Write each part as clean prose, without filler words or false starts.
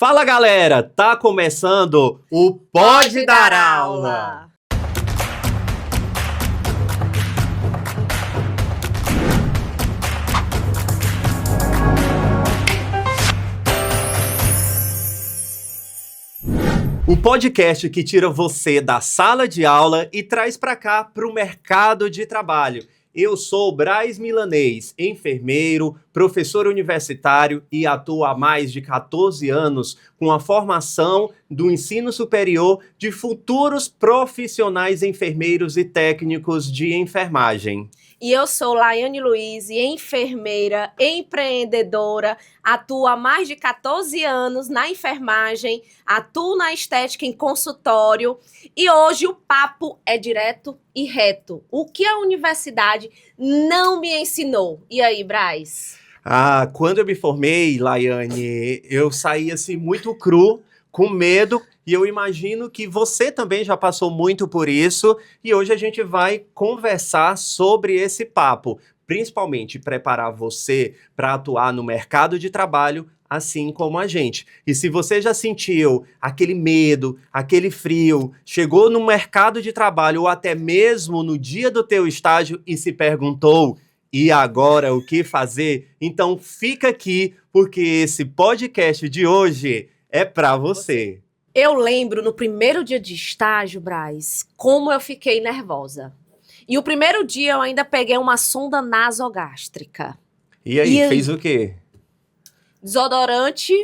Fala galera, tá começando o Pode Dar Aula! O podcast que tira você da sala de aula e traz para cá para o mercado de trabalho. Eu sou Braz Milanês, enfermeiro, professor universitário e atuo há mais de 14 anos com a formação do ensino superior de futuros profissionais enfermeiros e técnicos de enfermagem. E eu sou Laiane Luiz, enfermeira, empreendedora, atuo há mais de 14 anos na enfermagem, atuo na estética em consultório e hoje o papo é direto e reto. O que a universidade não me ensinou? E aí, Braz? Quando eu me formei, Laiane, eu saí assim muito cru, com medo, e eu imagino que você também já passou muito por isso, e hoje a gente vai conversar sobre esse papo, principalmente preparar você para atuar no mercado de trabalho, assim como a gente. E se você já sentiu aquele medo, aquele frio, chegou no mercado de trabalho ou até mesmo no dia do teu estágio e se perguntou: e agora o que fazer? Então fica aqui, porque esse podcast de hoje é para você. Eu lembro no primeiro dia de estágio, Braz, como eu fiquei nervosa. E o primeiro dia eu ainda peguei uma sonda nasogástrica. E aí, fez o quê? Desodorante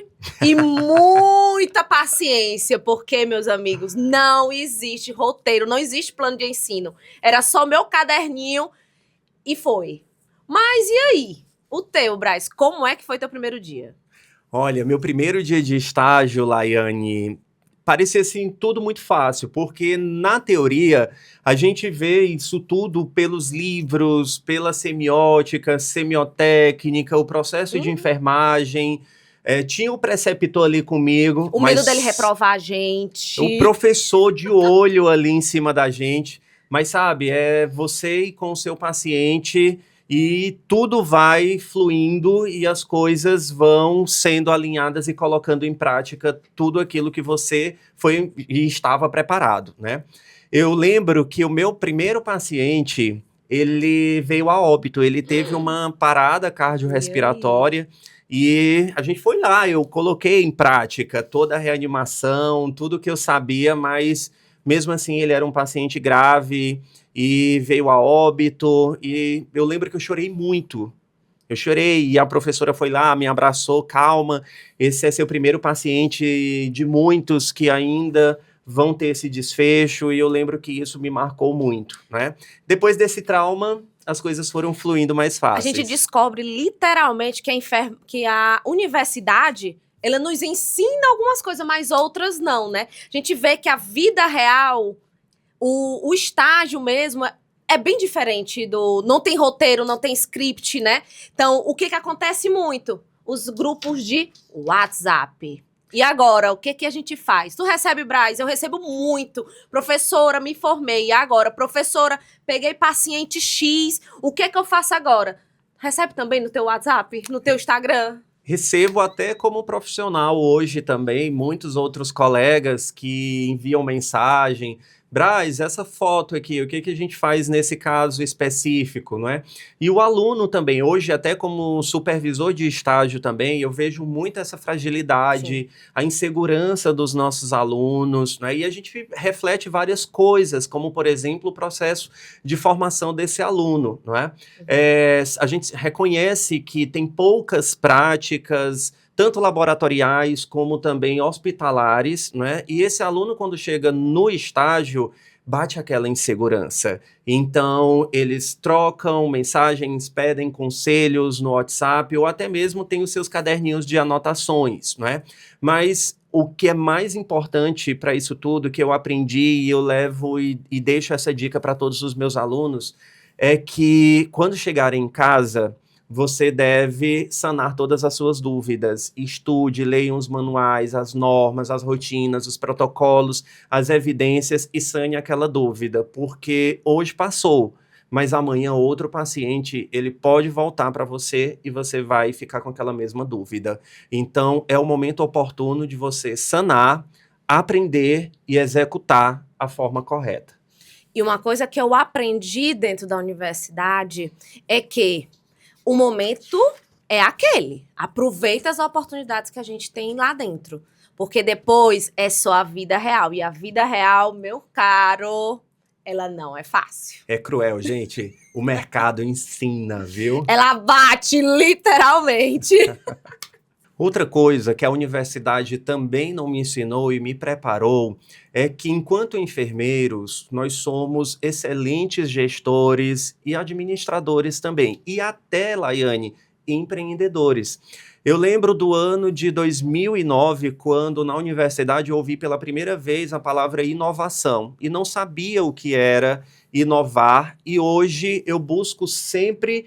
e muita paciência, porque, meus amigos, não existe roteiro, não existe plano de ensino. Era só meu caderninho e foi. Mas e aí? O teu, Braz, como é que foi teu primeiro dia? Olha, meu primeiro dia de estágio, Laiane, parecia assim tudo muito fácil, porque na teoria a gente vê isso tudo pelos livros, pela semiótica, semiotécnica, o processo de enfermagem. Tinha o preceptor ali comigo. O medo dele reprovar a gente. O professor de olho ali em cima da gente. Mas sabe, é você ir com o seu paciente e tudo vai fluindo e as coisas vão sendo alinhadas e colocando em prática tudo aquilo que você foi e estava preparado, né? Eu lembro que o meu primeiro paciente, ele veio a óbito, ele teve uma parada cardiorrespiratória e a gente foi lá, eu coloquei em prática toda a reanimação, tudo que eu sabia, mas mesmo assim ele era um paciente grave e veio a óbito, e eu lembro que eu chorei muito. Eu chorei e a professora foi lá, me abraçou, calma, esse é seu primeiro paciente de muitos que ainda vão ter esse desfecho, e eu lembro que isso me marcou muito, né? Depois desse trauma, as coisas foram fluindo mais fáceis. A gente descobre literalmente que a universidade, ela nos ensina algumas coisas, mas outras não, né? A gente vê que a vida real, o estágio mesmo, é bem diferente do... Não tem roteiro, não tem script, né? Então, o que acontece muito? Os grupos de WhatsApp. E agora, o que a gente faz? Tu recebe, Braz? Eu recebo muito. Professora, me formei. E agora? Professora, peguei paciente X. O que eu faço agora? Recebe também no teu WhatsApp? No teu Instagram? Recebo até como profissional hoje também, muitos outros colegas que enviam mensagem: Braz, essa foto aqui, o que a gente faz nesse caso específico, não é? E o aluno também, hoje até como supervisor de estágio também, eu vejo muito essa fragilidade, sim, a insegurança dos nossos alunos, né? E a gente reflete várias coisas, como por exemplo o processo de formação desse aluno, não é? A gente reconhece que tem poucas práticas, tanto laboratoriais como também hospitalares, né? E esse aluno, quando chega no estágio, bate aquela insegurança. Então, eles trocam mensagens, pedem conselhos no WhatsApp, ou até mesmo têm os seus caderninhos de anotações, né? Mas o que é mais importante para isso tudo, que eu aprendi e eu levo e deixo essa dica para todos os meus alunos, é que quando chegarem em casa, você deve sanar todas as suas dúvidas. Estude, leia os manuais, as normas, as rotinas, os protocolos, as evidências e sane aquela dúvida, porque hoje passou, mas amanhã outro paciente, ele pode voltar para você e você vai ficar com aquela mesma dúvida. Então, é o momento oportuno de você sanar, aprender e executar a forma correta. E uma coisa que eu aprendi dentro da universidade é que o momento é aquele. Aproveita as oportunidades que a gente tem lá dentro. Porque depois é só a vida real. E a vida real, meu caro, ela não é fácil. É cruel, gente. O mercado ensina, viu? Ela bate literalmente. Outra coisa que a universidade também não me ensinou e me preparou é que, enquanto enfermeiros, nós somos excelentes gestores e administradores também. E até, Laiane, empreendedores. Eu lembro do ano de 2009, quando na universidade eu ouvi pela primeira vez a palavra inovação e não sabia o que era inovar, e hoje eu busco sempre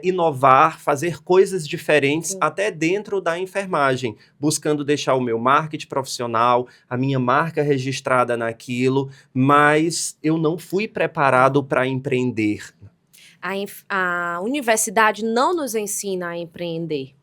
inovar, fazer coisas diferentes, até dentro da enfermagem, buscando deixar o meu marketing profissional, a minha marca registrada naquilo, mas eu não fui preparado para empreender. A universidade não nos ensina a empreender.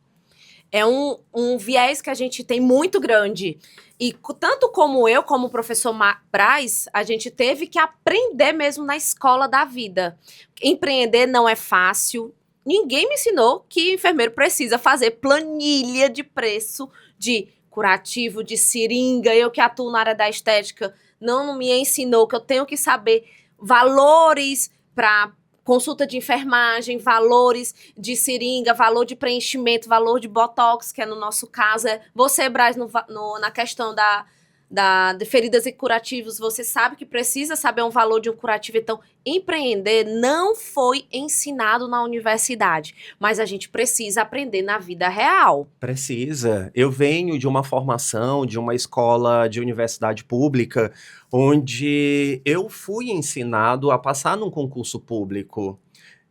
É um viés que a gente tem muito grande. E tanto como eu, como o professor Braz, a gente teve que aprender mesmo na escola da vida. Empreender não é fácil. Ninguém me ensinou que enfermeiro precisa fazer planilha de preço de curativo, de seringa. Eu que atuo na área da estética, não me ensinou que eu tenho que saber valores para consulta de enfermagem, valores de seringa, valor de preenchimento, valor de botox, que é no nosso caso. Você, Braz, na questão de feridas e curativos, você sabe que precisa saber um valor de um curativo. Então, empreender não foi ensinado na universidade, mas a gente precisa aprender na vida real. Precisa. Eu venho de uma formação, de uma escola de universidade pública, onde eu fui ensinado a passar num concurso público.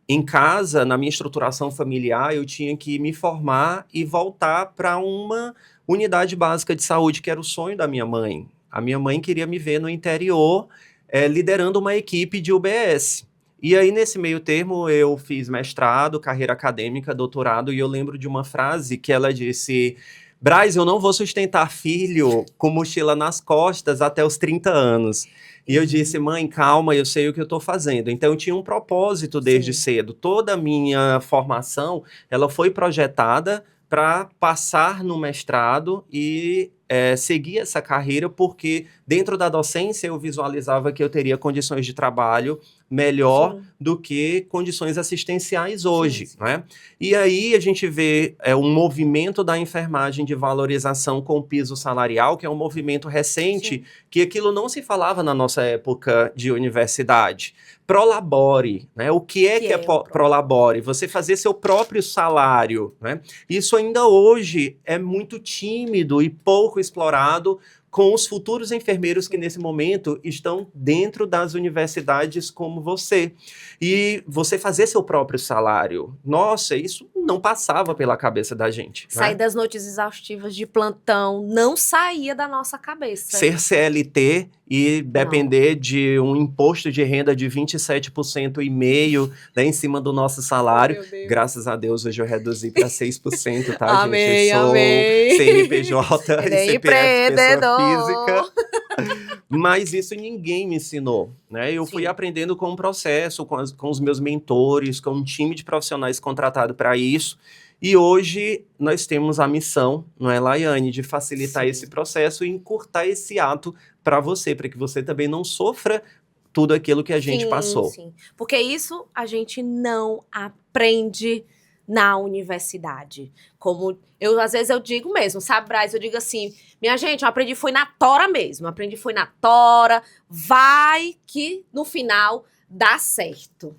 Em casa, na minha estruturação familiar, eu tinha que me formar e voltar para uma unidade básica de saúde, que era o sonho da minha mãe. A minha mãe queria me ver no interior, liderando uma equipe de UBS. E aí, nesse meio termo, eu fiz mestrado, carreira acadêmica, doutorado, e eu lembro de uma frase que ela disse: Braz, eu não vou sustentar filho com mochila nas costas até os 30 anos. E eu disse: mãe, calma, eu sei o que eu estou fazendo. Então, eu tinha um propósito desde cedo. Toda a minha formação, ela foi projetada para passar no mestrado e seguir essa carreira, porque dentro da docência eu visualizava que eu teria condições de trabalho melhor do que condições assistenciais hoje, né? E aí a gente vê um movimento da enfermagem de valorização com piso salarial, que é um movimento recente, que aquilo não se falava na nossa época de universidade. Prolabore, né? O que é Prolabore? Você fazer seu próprio salário, né? Isso ainda hoje é muito tímido e pouco explorado com os futuros enfermeiros que nesse momento estão dentro das universidades como você. E você fazer seu próprio salário. Nossa, isso não passava pela cabeça da gente. Sair das noites exaustivas de plantão não saía da nossa cabeça. Ser CLT e depender de um imposto de renda de 27,5%, né, em cima do nosso salário. Graças a Deus, hoje eu reduzi para 6%, tá, amém, gente? Eu sou CNPJ e CPF, pessoa física. Mas isso ninguém me ensinou, né? Eu fui aprendendo com o processo, com os meus mentores, com um time de profissionais contratado para isso. E hoje nós temos a missão, não é, Laiane, de facilitar esse processo e encurtar esse ato para você, para que você também não sofra tudo aquilo que a gente passou. Sim, porque isso a gente não aprende na universidade. Como às vezes eu digo mesmo, sabe, Braz? Eu digo assim, minha gente, eu aprendi foi na tora mesmo, aprendi foi na tora, vai que no final dá certo.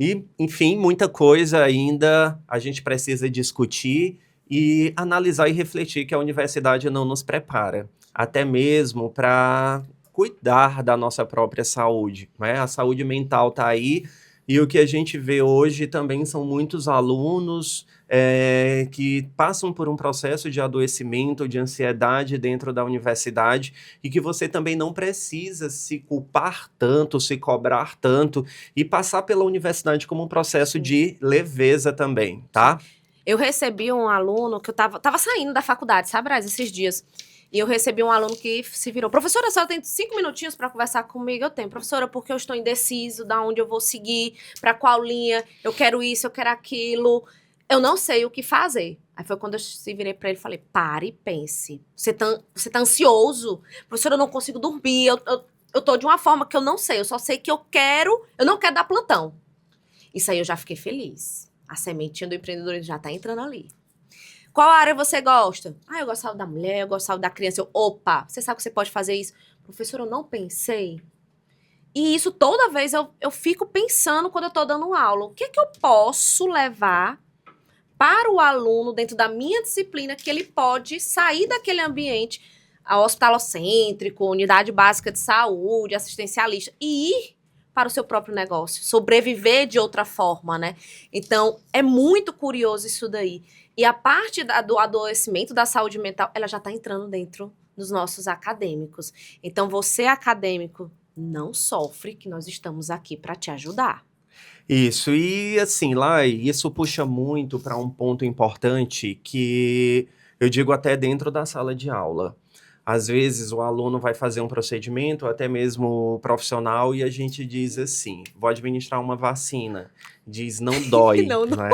E, enfim, muita coisa ainda a gente precisa discutir e analisar e refletir que a universidade não nos prepara, até mesmo para cuidar da nossa própria saúde, né? A saúde mental está aí E o que a gente vê hoje também são muitos alunos que passam por um processo de adoecimento, de ansiedade dentro da universidade, e que você também não precisa se culpar tanto, se cobrar tanto, e passar pela universidade como um processo de leveza também, tá? Eu recebi um aluno que eu tava saindo da faculdade, sabe, Braz, esses dias. E eu recebi um aluno que se virou. Professora, a senhora tem 5 minutinhos para conversar comigo? Eu tenho. Professora, porque eu estou indeciso da onde eu vou seguir, para qual linha, eu quero isso, eu quero aquilo. Eu não sei o que fazer. Aí foi quando eu se virei para ele e falei, pare e pense. Você tá ansioso? Professora, eu não consigo dormir, eu tô de uma forma que eu não sei. Eu só sei que eu não quero dar plantão. Isso aí eu já fiquei feliz. A sementinha do empreendedorismo já tá entrando ali. Qual área você gosta? Eu gostava da mulher, eu gostava da criança. Opa, você sabe que você pode fazer isso? Professora, eu não pensei. E isso toda vez eu fico pensando quando eu tô dando aula. O que é que eu posso levar para o aluno dentro da minha disciplina que ele pode sair daquele ambiente hospitalocêntrico, unidade básica de saúde, assistencialista, e ir para o seu próprio negócio, sobreviver de outra forma, né? Então, é muito curioso isso daí. E a parte do adoecimento da saúde mental, ela já está entrando dentro dos nossos acadêmicos. Então, você, acadêmico, não sofre, que nós estamos aqui para te ajudar. Isso, e assim, lá, isso puxa muito para um ponto importante que eu digo até dentro da sala de aula. Às vezes o aluno vai fazer um procedimento, até mesmo profissional, e a gente diz assim, vou administrar uma vacina. Diz, não dói, Não né?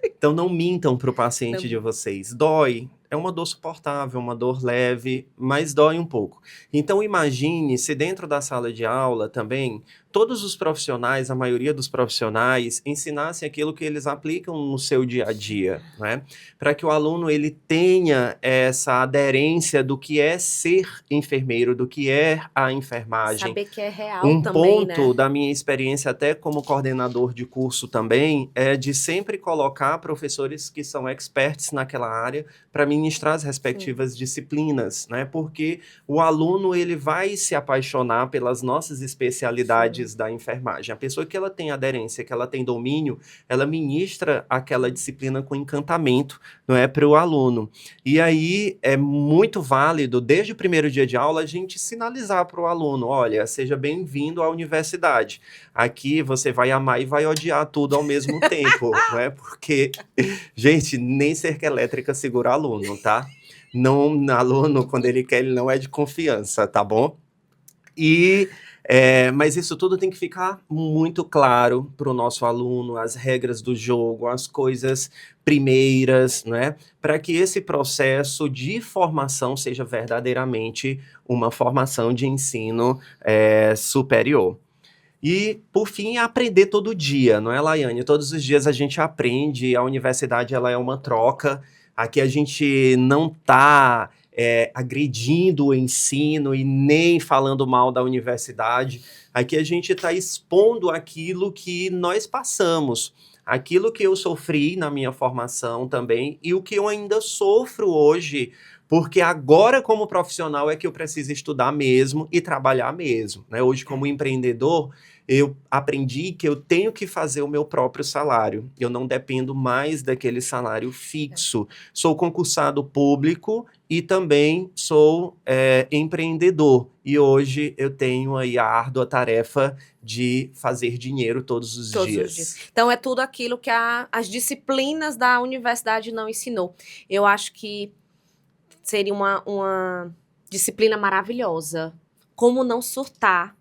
Então não mintam para o paciente de vocês. Dói, é uma dor suportável, uma dor leve, mas dói um pouco. Então imagine se dentro da sala de aula também, todos os profissionais, a maioria dos profissionais, ensinassem aquilo que eles aplicam no seu dia a dia, né? Para que o aluno ele tenha essa aderência do que é ser enfermeiro, do que é a enfermagem. Saber que é real Um também, ponto né? da minha experiência até como coordenador de curso também é de sempre colocar professores que são experts naquela área para ministrar as respectivas disciplinas, né? Porque o aluno ele vai se apaixonar pelas nossas especialidades da enfermagem. A pessoa que ela tem aderência, que ela tem domínio, ela ministra aquela disciplina com encantamento, não é, para o aluno. E aí é muito válido, desde o primeiro dia de aula, a gente sinalizar para o aluno, olha, seja bem-vindo à universidade. Aqui você vai amar e vai odiar tudo ao mesmo tempo, né? Porque, gente, nem cerca elétrica segura aluno, tá? Não, aluno, quando ele quer, ele não é de confiança, tá bom? Mas isso tudo tem que ficar muito claro para o nosso aluno, as regras do jogo, as coisas primeiras, né? Para que esse processo de formação seja verdadeiramente uma formação de ensino superior. E, por fim, aprender todo dia, não é, Laiane? Todos os dias a gente aprende, a universidade ela é uma troca, aqui a gente não está agredindo o ensino e nem falando mal da universidade, aqui a gente está expondo aquilo que nós passamos, aquilo que eu sofri na minha formação também e o que eu ainda sofro hoje, porque agora, como profissional, é que eu preciso estudar mesmo e trabalhar mesmo, né? Hoje, como empreendedor, eu aprendi que eu tenho que fazer o meu próprio salário. Eu não dependo mais daquele salário fixo. Sou concursado público e também sou empreendedor. E hoje eu tenho aí a árdua tarefa de fazer dinheiro todos os dias. Então, é tudo aquilo que as disciplinas da universidade não ensinou. Eu acho que seria uma disciplina maravilhosa. Como não surtar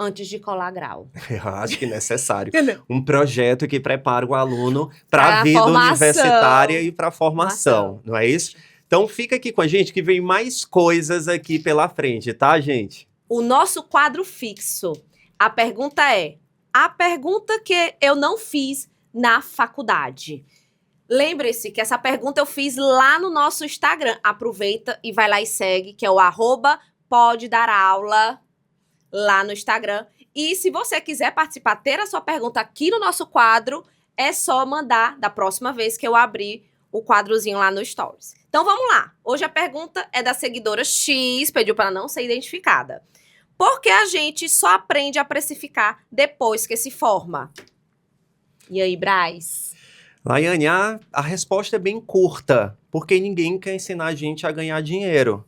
antes de colar grau. Eu acho que é necessário. Um projeto que prepara o aluno para Pra a vida formação. universitária e para a formação, não é isso? Então fica aqui com a gente que vem mais coisas aqui pela frente, tá, gente? O nosso quadro fixo. A pergunta que eu não fiz na faculdade. Lembre-se que essa pergunta eu fiz lá no nosso Instagram. Aproveita e vai lá e segue, que é o @podedaraula lá no Instagram. E se você quiser participar, ter a sua pergunta aqui no nosso quadro, é só mandar da próxima vez que eu abrir o quadrozinho lá no Stories. Então vamos lá. Hoje a pergunta é da seguidora X, pediu para não ser identificada. Por que a gente só aprende a precificar depois que se forma? E aí, Braz? Laiane, a resposta é bem curta, porque ninguém quer ensinar a gente a ganhar dinheiro.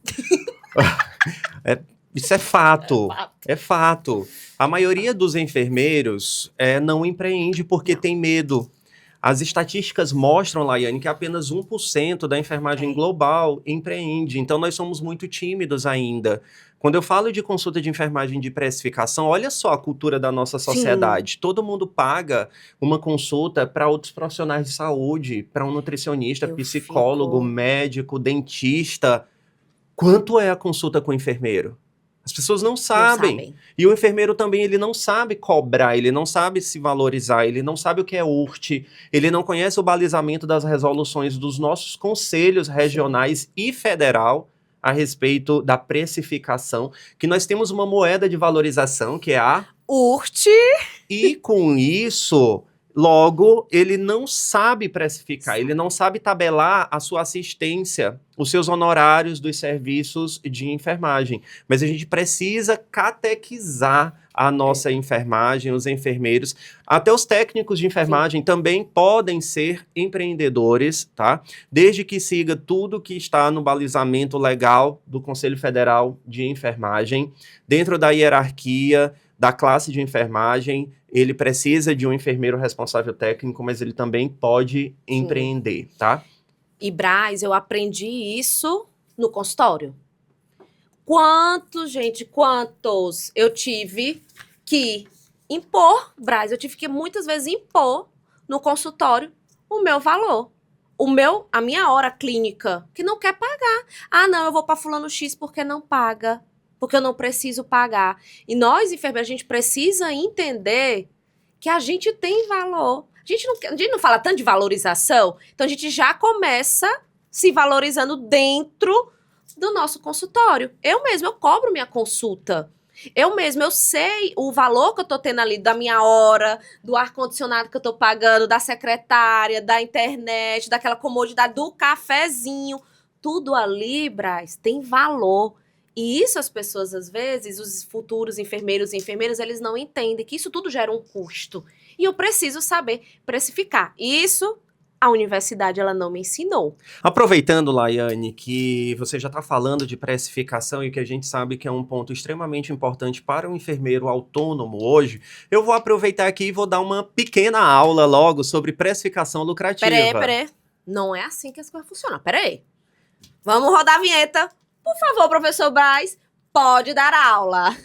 Isso é fato, é fato. A maioria dos enfermeiros não empreende porque tem medo. As estatísticas mostram, Laiane, que apenas 1% da enfermagem global empreende. Então, nós somos muito tímidos ainda. Quando eu falo de consulta de enfermagem de precificação, olha só a cultura da nossa sociedade. Sim. Todo mundo paga uma consulta para outros profissionais de saúde, para um nutricionista, psicólogo, médico, dentista. Quanto é a consulta com o enfermeiro? As pessoas não sabem. E o enfermeiro também, ele não sabe cobrar, ele não sabe se valorizar, ele não sabe o que é URT, ele não conhece o balizamento das resoluções dos nossos conselhos regionais e federal a respeito da precificação, que nós temos uma moeda de valorização, que é a URT. E com isso, logo, ele não sabe precificar, ele não sabe tabelar a sua assistência, os seus honorários dos serviços de enfermagem. Mas a gente precisa catequizar a nossa enfermagem, os enfermeiros. Até os técnicos de enfermagem também podem ser empreendedores, tá? Desde que siga tudo que está no balizamento legal do Conselho Federal de Enfermagem, dentro da hierarquia da classe de enfermagem, ele precisa de um enfermeiro responsável técnico, mas ele também pode empreender, tá? E, Braz, eu aprendi isso no consultório. Quantos eu tive que impor, Braz, eu tive que muitas vezes impor no consultório o meu valor. A minha hora clínica, que não quer pagar. Ah, não, eu vou para fulano X porque não paga. Porque eu não preciso pagar. E nós, enfermeiros, a gente precisa entender que a gente tem valor. A gente não fala tanto de valorização, então a gente já começa se valorizando dentro do nosso consultório. Eu cobro minha consulta. Eu sei o valor que eu tô tendo ali da minha hora, do ar-condicionado que eu tô pagando, da secretária, da internet, daquela comodidade, do cafezinho. Tudo ali, Braz, tem valor. E isso as pessoas, às vezes, os futuros enfermeiros e enfermeiras, eles não entendem que isso tudo gera um custo. E eu preciso saber precificar. Isso a universidade ela não me ensinou. Aproveitando, Laiane, que você já está falando de precificação e que a gente sabe que é um ponto extremamente importante para o enfermeiro autônomo hoje, eu vou aproveitar aqui e vou dar uma pequena aula logo sobre precificação lucrativa. Peraí. Não é assim que as coisas funcionam. Peraí. Vamos rodar a vinheta. Por favor, professor Braz, pode dar aula.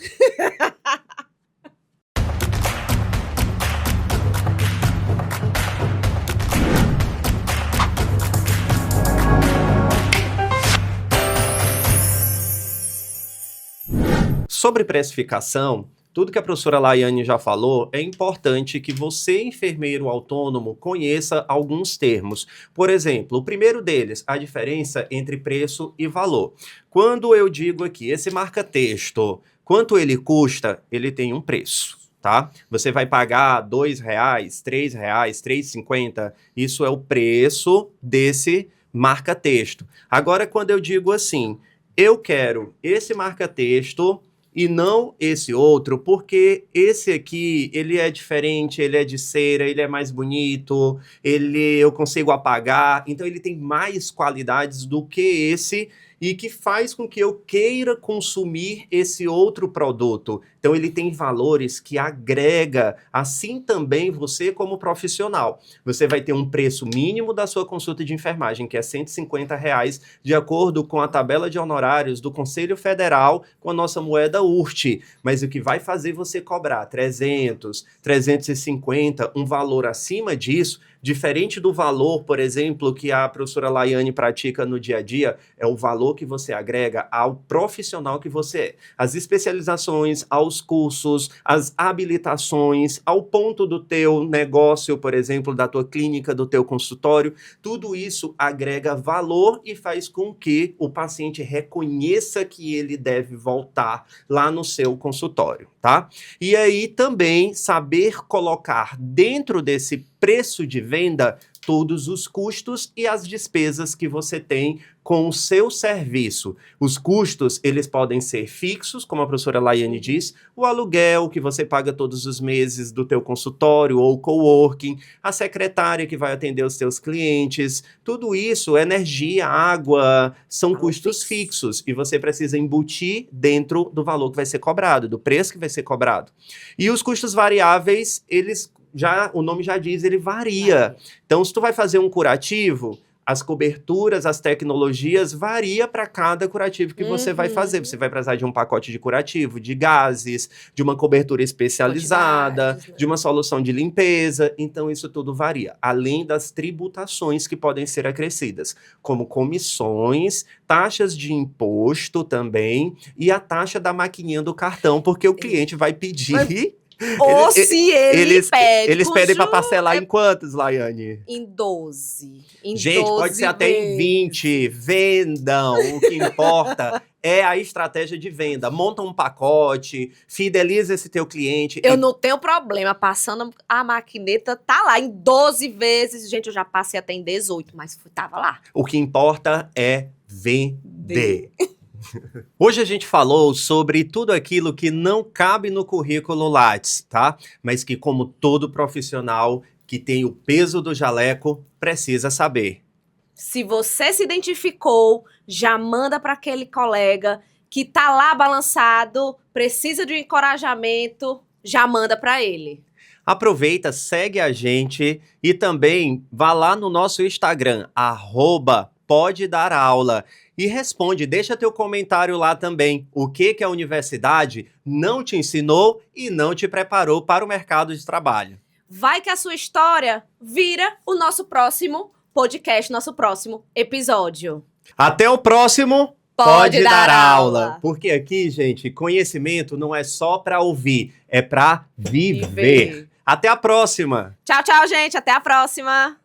Sobre precificação, tudo que a professora Laiane já falou, é importante que você, enfermeiro autônomo, conheça alguns termos. Por exemplo, o primeiro deles, a diferença entre preço e valor. Quando eu digo aqui, esse marca-texto, quanto ele custa, ele tem um preço, tá? Você vai pagar R$2, R$3, R$3,50, isso é o preço desse marca-texto. Agora, quando eu digo assim, eu quero esse marca-texto e não esse outro, porque esse aqui, ele é diferente, ele é de cera, ele é mais bonito, eu consigo apagar, então ele tem mais qualidades do que esse e que faz com que eu queira consumir esse outro produto. Então ele tem valores que agrega, assim também você como profissional. Você vai ter um preço mínimo da sua consulta de enfermagem, que é R$150, de acordo com a tabela de honorários do Conselho Federal, com a nossa moeda URT. Mas o que vai fazer você cobrar 300, 350, um valor acima disso, diferente do valor, por exemplo, que a professora Laiane pratica no dia a dia, é o valor que você agrega ao profissional que você é. As especializações, aos cursos, as habilitações, ao ponto do teu negócio, por exemplo, da tua clínica, do teu consultório, tudo isso agrega valor e faz com que o paciente reconheça que ele deve voltar lá no seu consultório, tá? E aí também saber colocar dentro desse preço de venda todos os custos e as despesas que você tem com o seu serviço. Os custos, eles podem ser fixos, como a professora Laiane diz, o aluguel que você paga todos os meses do teu consultório ou coworking, a secretária que vai atender os teus clientes, tudo isso, energia, água, são custos fixos e você precisa embutir dentro do valor que vai ser cobrado, do preço que vai ser cobrado. E os custos variáveis, o nome já diz, ele varia. Então, se tu vai fazer um curativo, as coberturas, as tecnologias, varia para cada curativo que você vai fazer. Você vai precisar de um pacote de curativo, de gases, de uma cobertura especializada, de uma solução de limpeza. Então, isso tudo varia. Além das tributações que podem ser acrescidas, como comissões, taxas de imposto também e a taxa da maquininha do cartão, porque o cliente vai pedir... Ou se eles pedem para parcelar em quantos, Laiane? Em 12. Gente, 12 pode ser até em 20. Vendam. O que importa é a estratégia de venda. Monta um pacote, fideliza esse teu cliente. Eu não tenho problema. Passando a maquineta, tá lá em 12 vezes. Gente, eu já passei até em 18, mas tava lá. O que importa é vender. Hoje a gente falou sobre tudo aquilo que não cabe no currículo Lattes, tá? Mas que, como todo profissional que tem o peso do jaleco, precisa saber. Se você se identificou, já manda para aquele colega que tá lá balançado, precisa de um encorajamento, já manda para ele. Aproveita, segue a gente e também vá lá no nosso Instagram, @PodeDarAula. E responde, deixa teu comentário lá também. O que a universidade não te ensinou e não te preparou para o mercado de trabalho. Vai que a sua história vira o nosso próximo podcast, nosso próximo episódio. Até o próximo Pode Dar Aula. Porque aqui, gente, conhecimento não é só para ouvir, é para viver. Até a próxima. Tchau, tchau, gente. Até a próxima.